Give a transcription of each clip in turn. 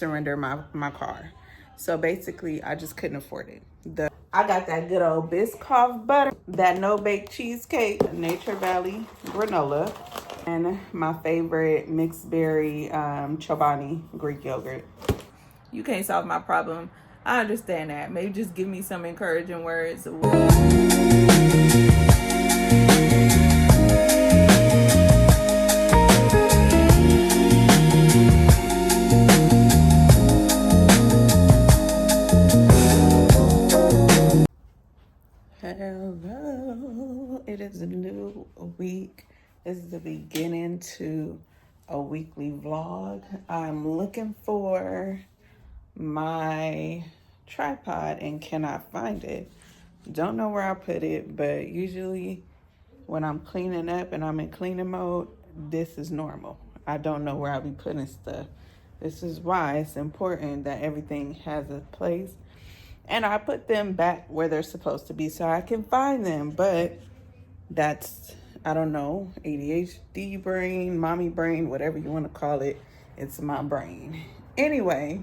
surrender my car. So basically, I just couldn't afford it. I got that good old Biscoff butter, that no-bake cheesecake, Nature Valley granola, and my favorite mixed berry Chobani Greek yogurt. You can't solve my problem. I understand that. Maybe just give me some encouraging words. Hello, it is a new week. This is the beginning to a weekly vlog. I'm looking for my tripod and cannot find it. Don't know where I put it, but usually when I'm cleaning up and I'm in cleaning mode, this is normal. I don't know where I'll be putting stuff. This is why it's important that everything has a place. And I put them back where they're supposed to be so I can find them. But that's, I don't know, ADHD brain, mommy brain, whatever you want to call it. It's my brain. Anyway,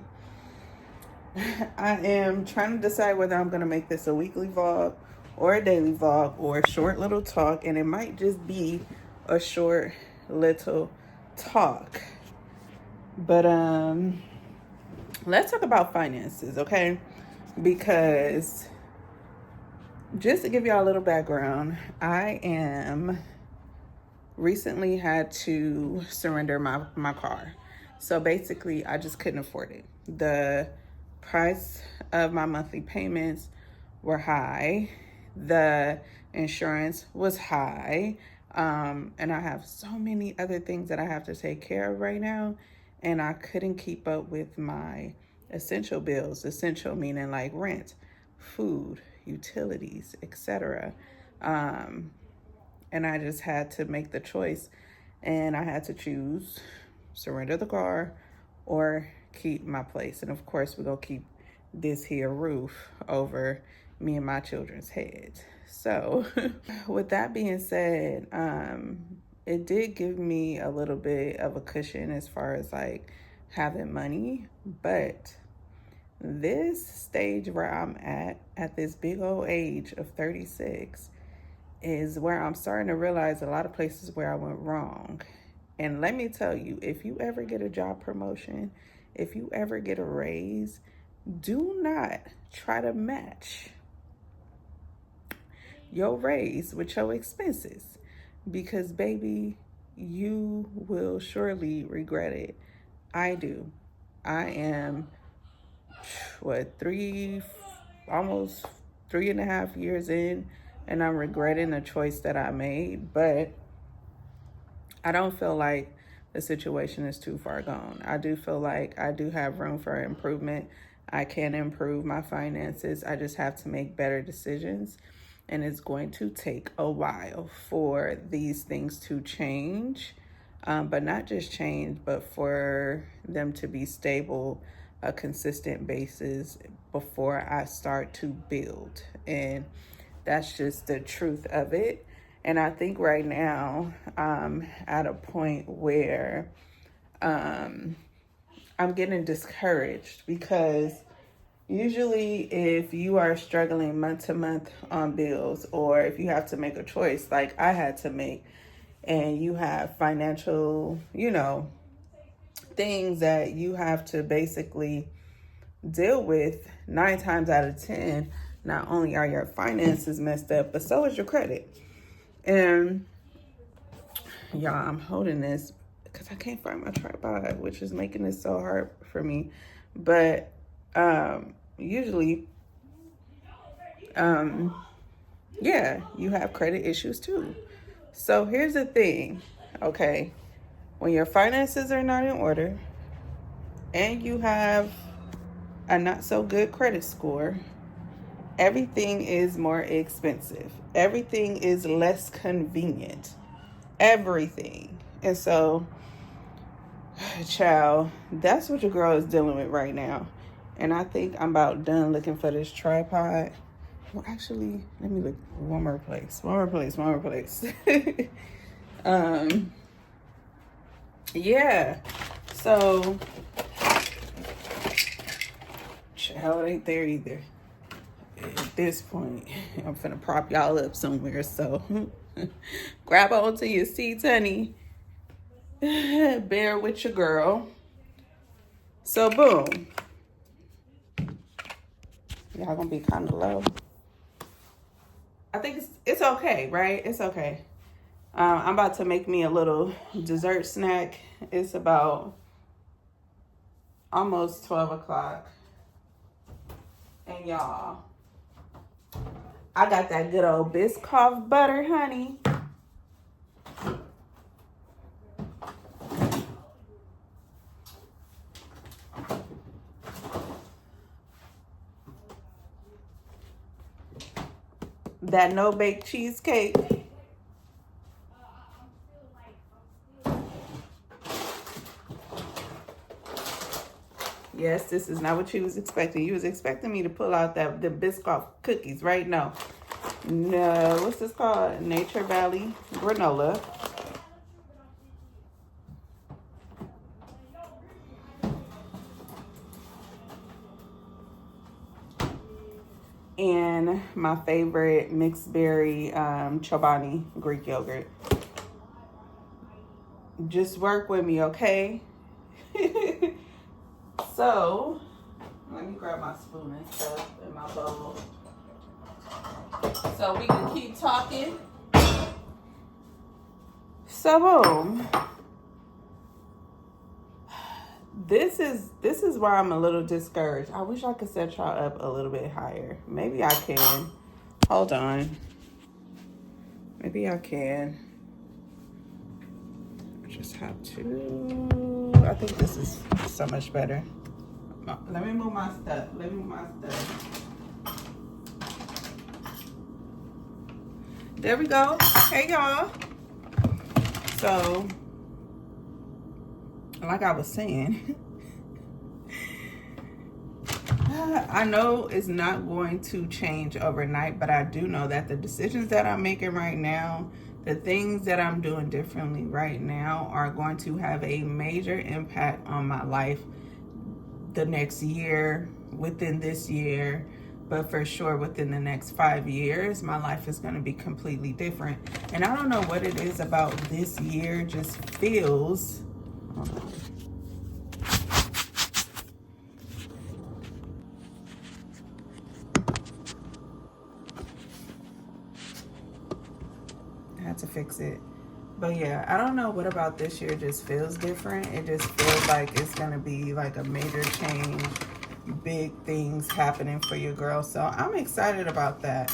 I am trying to decide whether I'm going to make this a weekly vlog or a daily vlog or a short little talk. And it might just be a short little talk. But let's talk about finances, okay? Because just to give y'all a little background, I recently had to surrender my car. So basically, I just couldn't afford it. The price of my monthly payments were high. The insurance was high. And I have so many other things that I have to take care of right now. And I couldn't keep up with my essential bills, essential meaning like rent, food, utilities, etc. And I just had to make the choice, and I had to choose surrender the car or keep my place. And of course, we're gonna keep this here roof over me and my children's heads. So with that being said, it did give me a little bit of a cushion as far as like having money, but this stage where I'm at this big old age of 36, is where I'm starting to realize a lot of places where I went wrong. And let me tell you, if you ever get a job promotion, if you ever get a raise, do not try to match your raise with your expenses, because baby, you will surely regret it. I do. I am almost 3.5 years in, and I'm regretting the choice that I made, but I don't feel like the situation is too far gone. I do feel like I do have room for improvement. I can improve my finances. I just have to make better decisions, and it's going to take a while for these things to change, but not just change, but for them to be stable, a consistent basis before I start to build. And that's just the truth of it. And I think right now I'm at a point where I'm getting discouraged, because usually if you are struggling month to month on bills, or if you have to make a choice like I had to make, and you have financial, things that you have to basically deal with, 9 times out of 10, not only are your finances messed up, but so is your credit. And y'all, I'm holding this because I can't find my tripod, which is making this so hard for me. But usually, yeah, you have credit issues too. So here's the thing, okay? When your finances are not in order and you have a not so good credit score, everything is more expensive. Everything is less convenient. Everything. And so, child, that's what your girl is dealing with right now. And I think I'm about done looking for this tripod. Well, actually, let me look one more place. Yeah. So Hell, it ain't there either. At this point, I'm finna prop y'all up somewhere, so grab onto your seats, honey. Bear with your girl. So, boom. Y'all gonna be kind of low. I think it's okay, right? It's okay. I'm about to make me a little dessert snack. It's about almost 12 o'clock. And y'all, I got that good old Biscoff butter, honey. That no-bake cheesecake. Yes, this is not what you was expecting. You was expecting me to pull out the Biscoff cookies, right? No. No, what's this called? Nature Valley granola. And my favorite mixed berry Chobani Greek yogurt. Just work with me, okay? So, let me grab my spoon and stuff in my bowl. So we can keep talking. So boom. This is why I'm a little discouraged. I wish I could set y'all up a little bit higher. Maybe I can. Hold on. Maybe I can. I just have to. I think this is so much better. Let me move my stuff. There we go. Hey, y'all. So, like I was saying, I know it's not going to change overnight, but I do know that the decisions that I'm making right now, the things that I'm doing differently right now are going to have a major impact on my life the next year, within this year, but for sure within the next 5 years, my life is going to be completely different. And I don't know what it is about this year, just feels, I had to fix it. But yeah, I don't know what about this year just feels different. It just feels like it's going to be like a major change, big things happening for your girl. So I'm excited about that.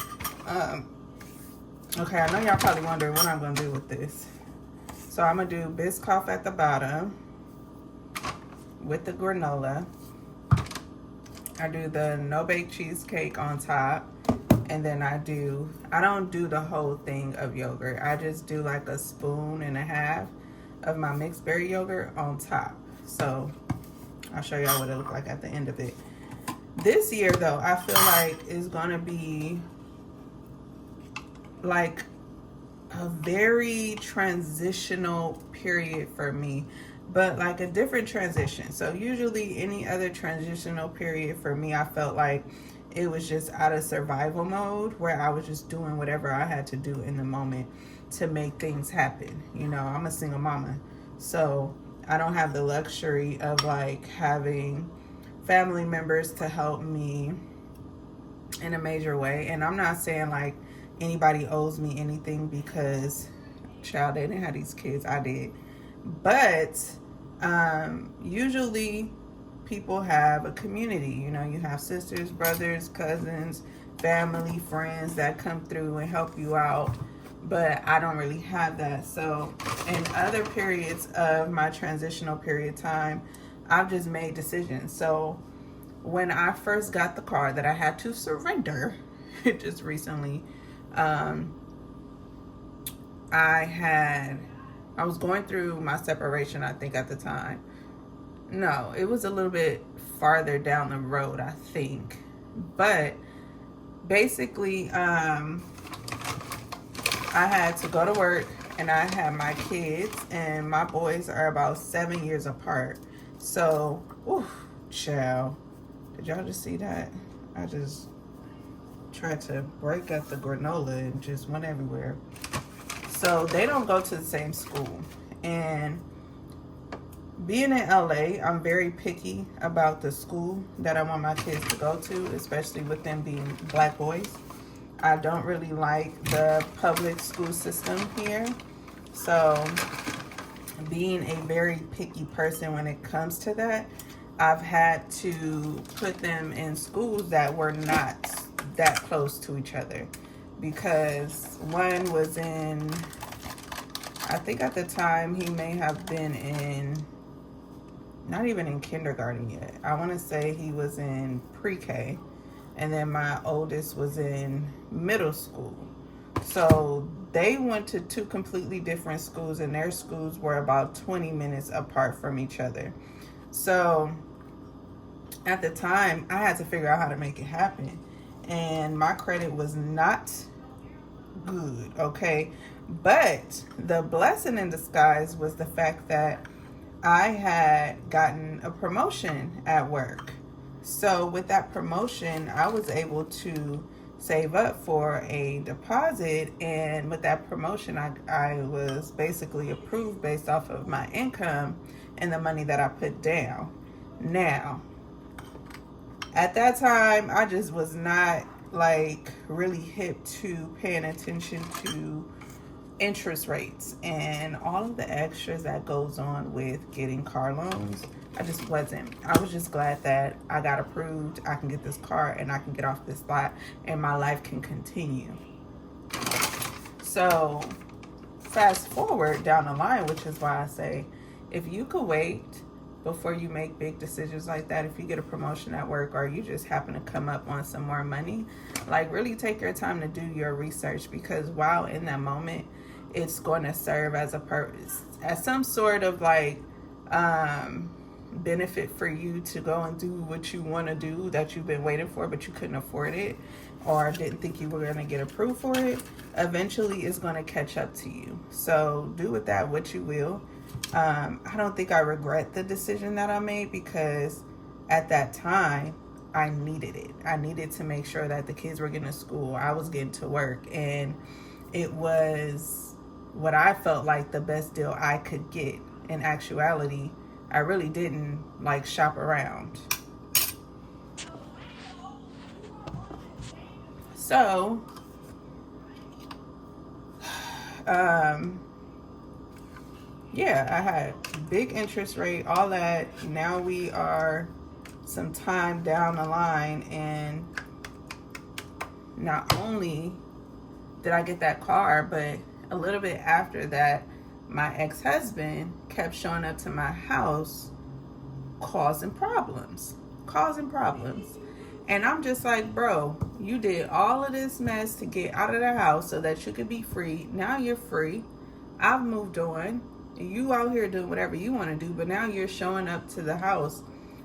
Okay, I know y'all probably wondering what I'm going to do with this. So I'm going to do Biscoff at the bottom with the granola. I do the no-bake cheesecake on top. And then I don't do the whole thing of yogurt. I just do like a spoon and a half of my mixed berry yogurt on top. So I'll show y'all what it looks like at the end of it. This year though, I feel like it's gonna be like a very transitional period for me, but like a different transition. So usually any other transitional period for me, I felt like it was just out of survival mode where I was just doing whatever I had to do in the moment to make things happen. You know, I'm a single mama, so I don't have the luxury of like having family members to help me in a major way. And I'm not saying like anybody owes me anything, because child, they didn't have these kids, I did. But usually people have a community. You know, you have sisters, brothers, cousins, family, friends that come through and help you out. But I don't really have that. So in other periods of my transitional period time, I've just made decisions. So when I first got the car that I had to surrender just recently, I was going through my separation, I think, at the time. No, it was a little bit farther down the road, I think. But basically, I had to go to work, and I had my kids, and my boys are about 7 years apart. So, child, Did y'all just see that? I just tried to break up the granola and just went everywhere. So they don't go to the same school. And being in LA, I'm very picky about the school that I want my kids to go to, especially with them being black boys. I don't really like the public school system here. So being a very picky person when it comes to that, I've had to put them in schools that were not that close to each other, because one was in, I think at the time he may have been in, not even in kindergarten yet. I want to say he was in pre-K, and then my oldest was in middle school. So they went to two completely different schools, and their schools were about 20 minutes apart from each other. So at the time, I had to figure out how to make it happen. And my credit was not good, okay? But the blessing in disguise was the fact that I had gotten a promotion at work. So with that promotion, I was able to save up for a deposit, and with that promotion, I was basically approved based off of my income and the money that I put down. Now, at that time, I just was not like really hip to paying attention to interest rates and all of the extras that goes on with getting car loans. I just wasn't. I was just glad that I got approved, I can get this car, and I can get off this lot, and my life can continue. So fast forward down the line, which is why I say, if you could wait before you make big decisions like that, if you get a promotion at work or you just happen to come up on some more money, like really take your time to do your research, because while in that moment, it's going to serve as a purpose, as some sort of like benefit for you to go and do what you want to do that you've been waiting for, but you couldn't afford it or didn't think you were going to get approved for it. Eventually it's going to catch up to you. So do with that what you will. I don't think I regret the decision that I made, because at that time I needed it. I needed to make sure that the kids were getting to school, I was getting to work, and it was what I felt like the best deal I could get. In actuality, I really didn't like shop around. So, yeah, I had big interest rate, all that. Now we are some time down the line, and not only did I get that car, but a little bit after that, my ex-husband kept showing up to my house causing problems. And I'm just like, bro, you did all of this mess to get out of the house so that you could be free. Now you're free. I've moved on. You out here doing whatever you want to do, but now you're showing up to the house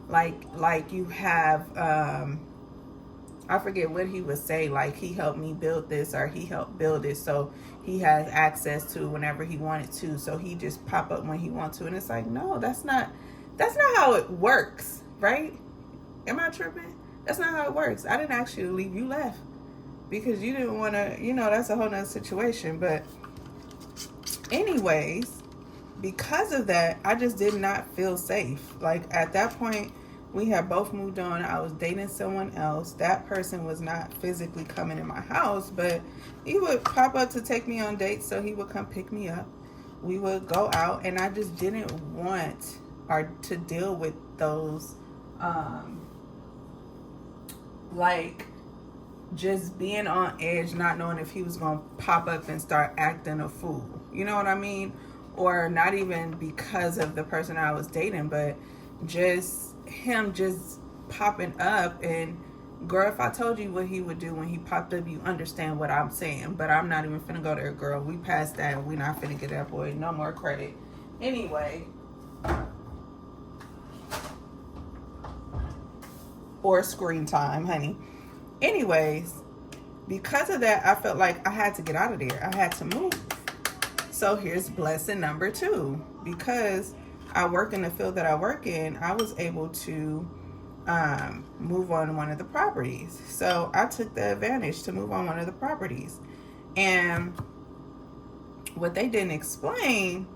like you have, I forget what he would say, like he helped me build this or he helped build it, so he has access to whenever he wanted to, so he just pop up when he wants to. And it's like, no, that's not how it works, right? Am I tripping? That's not how it works. I didn't ask you to leave. You left because you didn't want to, that's a whole nother situation. But anyways, because of that, I just did not feel safe. Like at that point, we had both moved on. I was dating someone else. That person was not physically coming in my house, but he would pop up to take me on dates, so he would come pick me up. We would go out, and I just didn't want to deal with those, like just being on edge, not knowing if he was going to pop up and start acting a fool. You know what I mean? Or not even because of the person I was dating, but just him just popping up. And girl, if I told you what he would do when he popped up, you understand what I'm saying. But I'm not even finna go there, girl. We passed that. We not finna get that boy no more credit. Anyway. Or screen time, honey. Anyways, because of that, I felt like I had to get out of there. I had to move. So here's blessing number 2. Because I work in the field that I work in, I was able to move on one of the properties. So I took the advantage to move on one of the properties. And what they didn't explain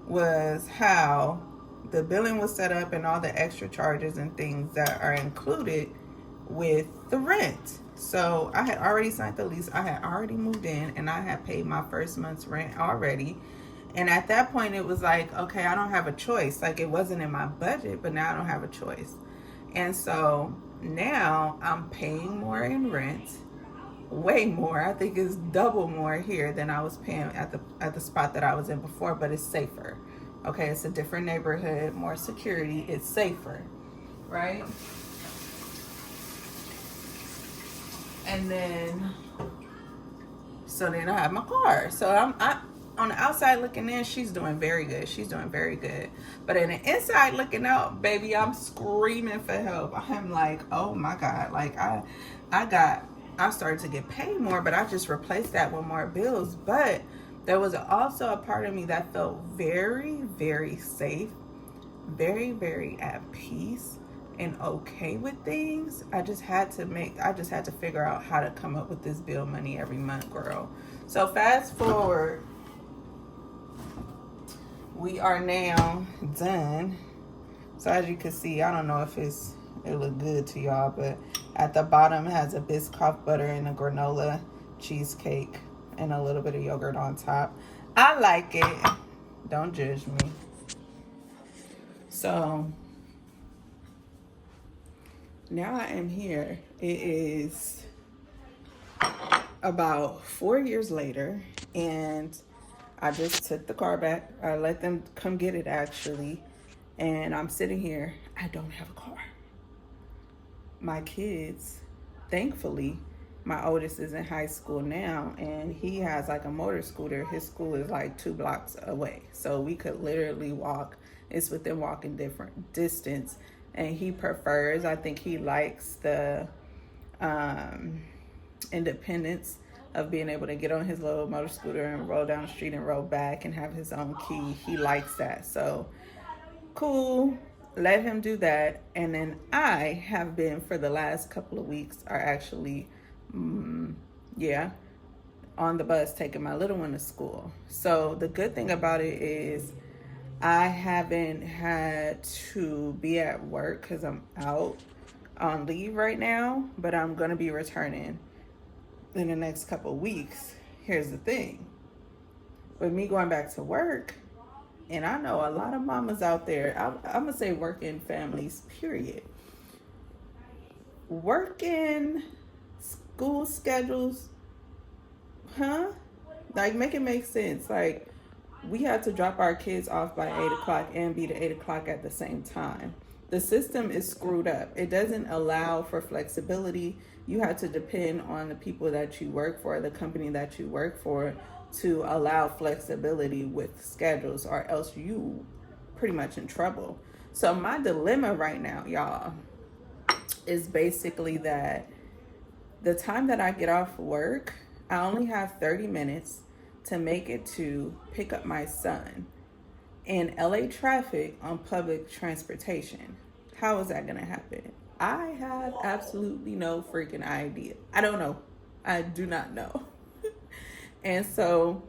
was how the billing was set up and all the extra charges and things that are included with the rent. So I had already signed the lease, I had already moved in, and I had paid my first month's rent already. And at that point, it was like, okay, I don't have a choice. Like, it wasn't in my budget, but now I don't have a choice. And so now I'm paying more in rent, way more. I think it's double more here than I was paying at the spot that I was in before, but it's safer. Okay, it's a different neighborhood, more security, it's safer, right? And then so then I have my car. So I on the outside looking in, she's doing very good. She's doing very good. But in the inside looking out, baby, I'm screaming for help. I'm like, oh my God. Like I started to get paid more, but I just replaced that with more bills. But there was also a part of me that felt very, very safe, very, very at peace and okay with things. I just had to figure out how to come up with this bill money every month, girl. So fast forward, we are now done. So as you can see, I don't know if it look good to y'all, but at the bottom it has a Biscoff butter and a granola cheesecake and a little bit of yogurt on top. I like it. Don't judge me. So now I am here. It is about 4 years later, and I just took the car back. I let them come get it, actually. And I'm sitting here. I don't have a car. My kids, thankfully, my oldest is in high school now, and he has like a motor scooter. His school is like 2 blocks away. So we could literally walk. It's within walking different distance. And he prefers, I think he likes the independence of being able to get on his little motor scooter and roll down the street and roll back and have his own key. He likes that. So cool, let him do that. And then I have been, for the last couple of weeks, are actually on the bus taking my little one to school. So the good thing about it is I haven't had to be at work because I'm out on leave right now, but I'm going to be returning in the next couple of weeks. Here's the thing. With me going back to work, and I know a lot of mamas out there, I'm going to say working families, period. Working school schedules, like, make it make sense. Like, we have to drop our kids off by 8 o'clock and be to 8 o'clock at the same time. The system is screwed up. It doesn't allow for flexibility. You have to depend on the people that you work for, the company that you work for, to allow flexibility with schedules, or else you pretty much in trouble. So my dilemma right now, y'all, is basically that the time that I get off work, I only have 30 minutes to make it to pick up my son in LA traffic on public transportation. How is that gonna happen? I have absolutely no freaking idea. I don't know. I do not know. And so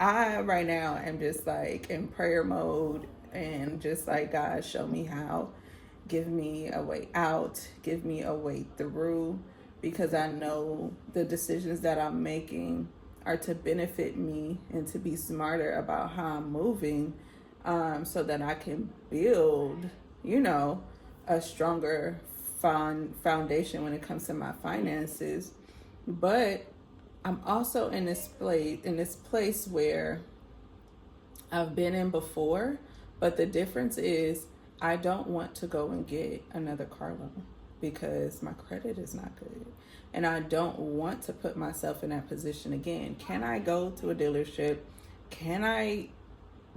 I right now am just like in prayer mode and just like, God, show me how. Give me a way out. Give me a way through, because I know the decisions that I'm making are to benefit me and to be smarter about how I'm moving, so that I can build, a stronger foundation when it comes to my finances. But I'm also in this place where I've been in before, but the difference is I don't want to go and get another car loan because my credit is not good. And I don't want to put myself in that position again. Can I go to a dealership? Can I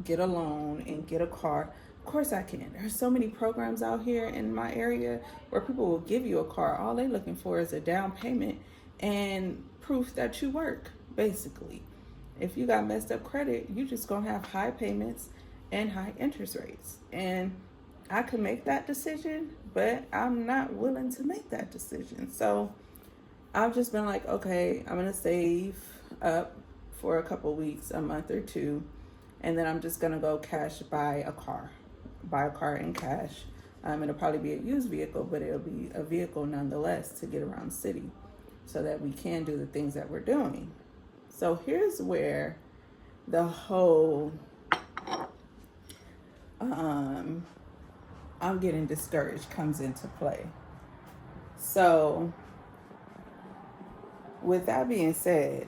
get a loan and get a car? Of course I can. There's so many programs out here in my area where people will give you a car. All they're looking for is a down payment and proof that you work, basically. If you got messed up credit, you just gonna have high payments and high interest rates. And I could make that decision, but I'm not willing to make that decision. So I've just been like, okay, I'm gonna save up for a couple weeks, a month or two, and then I'm just gonna go buy a car in cash. It'll probably be a used vehicle, but it'll be a vehicle nonetheless to get around the city, so that we can do the things that we're doing. So here's where the whole I'm getting discouraged comes into play. So with that being said,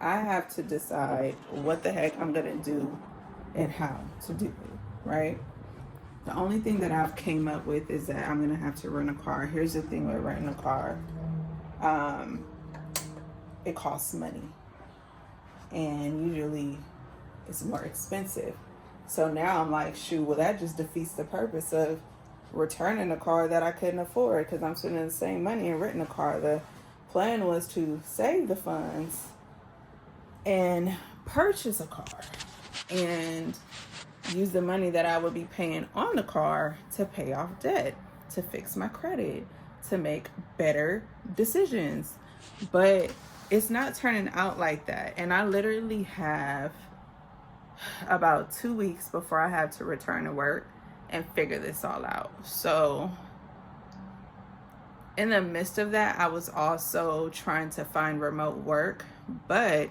I have to decide what the heck I'm gonna do and how to do it, right? The only thing that I've came up with is that I'm gonna have to rent a car. Here's the thing with renting a car. It costs money, and usually it's more expensive. So now I'm like, shoot, well, that just defeats the purpose of returning a car that I couldn't afford, because I'm spending the same money and renting a car. The plan was to save the funds and purchase a car and use the money that I would be paying on the car to pay off debt, to fix my credit, to make better decisions. But it's not turning out like that. And I literally have about 2 weeks before I have to return to work and figure this all out. So in the midst of that, I was also trying to find remote work, but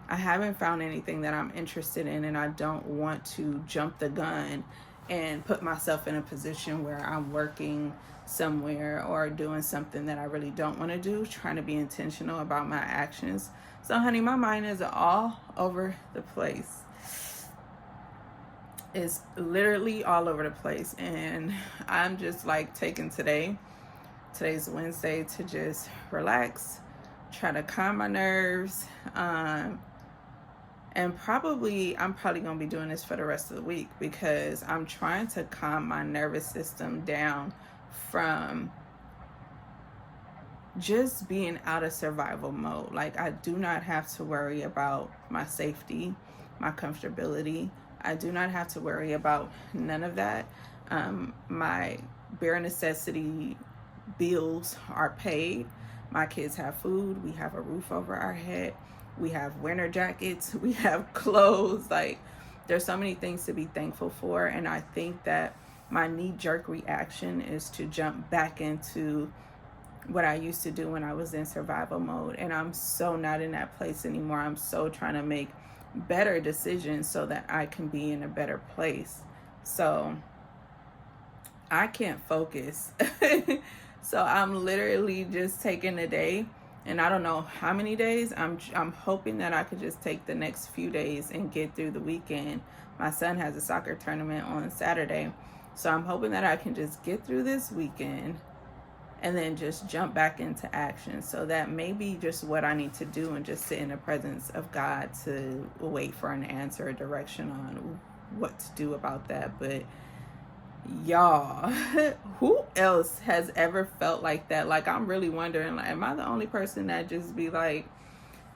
I haven't found anything that I'm interested in, and I don't want to jump the gun and put myself in a position where I'm working somewhere or doing something that I really don't want to do, trying to be intentional about my actions. So honey, my mind is all over the place. It's literally all over the place, and I'm just like taking today's Wednesday, to just relax, try to calm my nerves, and I'm probably gonna be doing this for the rest of the week, because I'm trying to calm my nervous system down from just being out of survival mode. Like, I do not have to worry about my safety, my comfortability. I do not have to worry about none of that. My bare necessity bills are paid. My kids have food. We have a roof over our head. We have winter jackets. We have clothes. Like, there's so many things to be thankful for. And I think that my knee-jerk reaction is to jump back into what I used to do when I was in survival mode. And I'm so not in that place anymore. I'm so trying to make better decisions so that I can be in a better place. So I can't focus. So I'm literally just taking a day, and I don't know how many days. I'm hoping that I could just take the next few days and get through the weekend. My son has a soccer tournament on Saturday, so I'm hoping that I can just get through this weekend and then just jump back into action. So that may be just what I need to do, and just sit in the presence of God to wait for an answer or direction on what to do about that. But y'all, who else has ever felt like that? Like, I'm really wondering, like, am I the only person that just be like,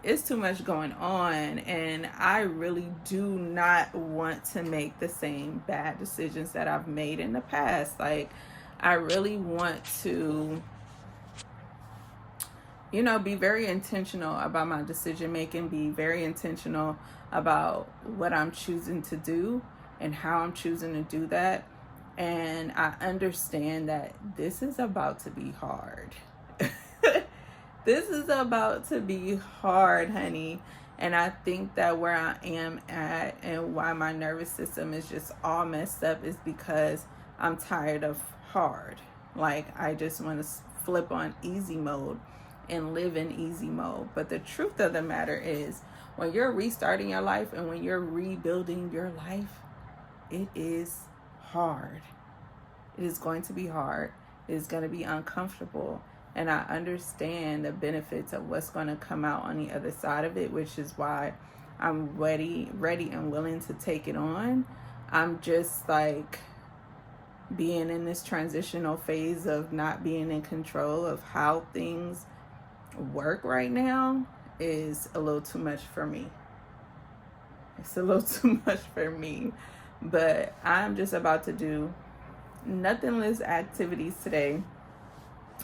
it's too much going on, and I really do not want to make the same bad decisions that I've made in the past. Like, I really want to, be very intentional about my decision making, be very intentional about what I'm choosing to do and how I'm choosing to do that. And I understand that this is about to be hard. This is about to be hard, honey. And I think that where I am at and why my nervous system is just all messed up is because I'm tired of hard. Like, I just want to flip on easy mode and live in easy mode. But the truth of the matter is, when you're restarting your life and when you're rebuilding your life, it is hard. It is going to be hard. It is going to be uncomfortable. And I understand the benefits of what's going to come out on the other side of it, which is why I'm ready and willing to take it on. I'm just like being in this transitional phase of not being in control of how things work right now is a little too much for me. It's a little too much for me. But I'm just about to do nothingless activities today,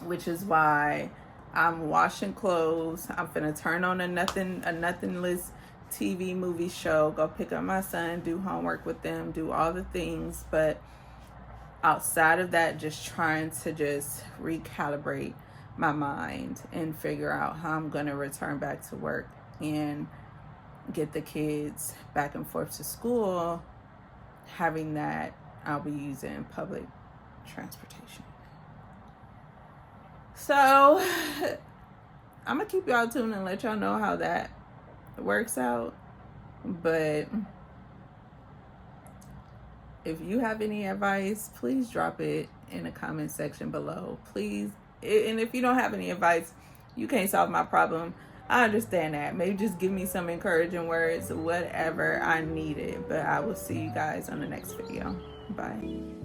which is why I'm washing clothes. I'm finna turn on a nothingless TV movie show, go pick up my son, do homework with them, do all the things. But outside of that, just trying to just recalibrate my mind and figure out how I'm gonna return back to work and get the kids back and forth to school, having that I'll be using public transportation. So I'm gonna keep y'all tuned and let y'all know how that works out. But if you have any advice, please drop it in the comment section below, please. And if you don't have any advice, you can't solve my problem, I understand that. Maybe just give me some encouraging words, whatever I needed. But I will see you guys on the next video. Bye.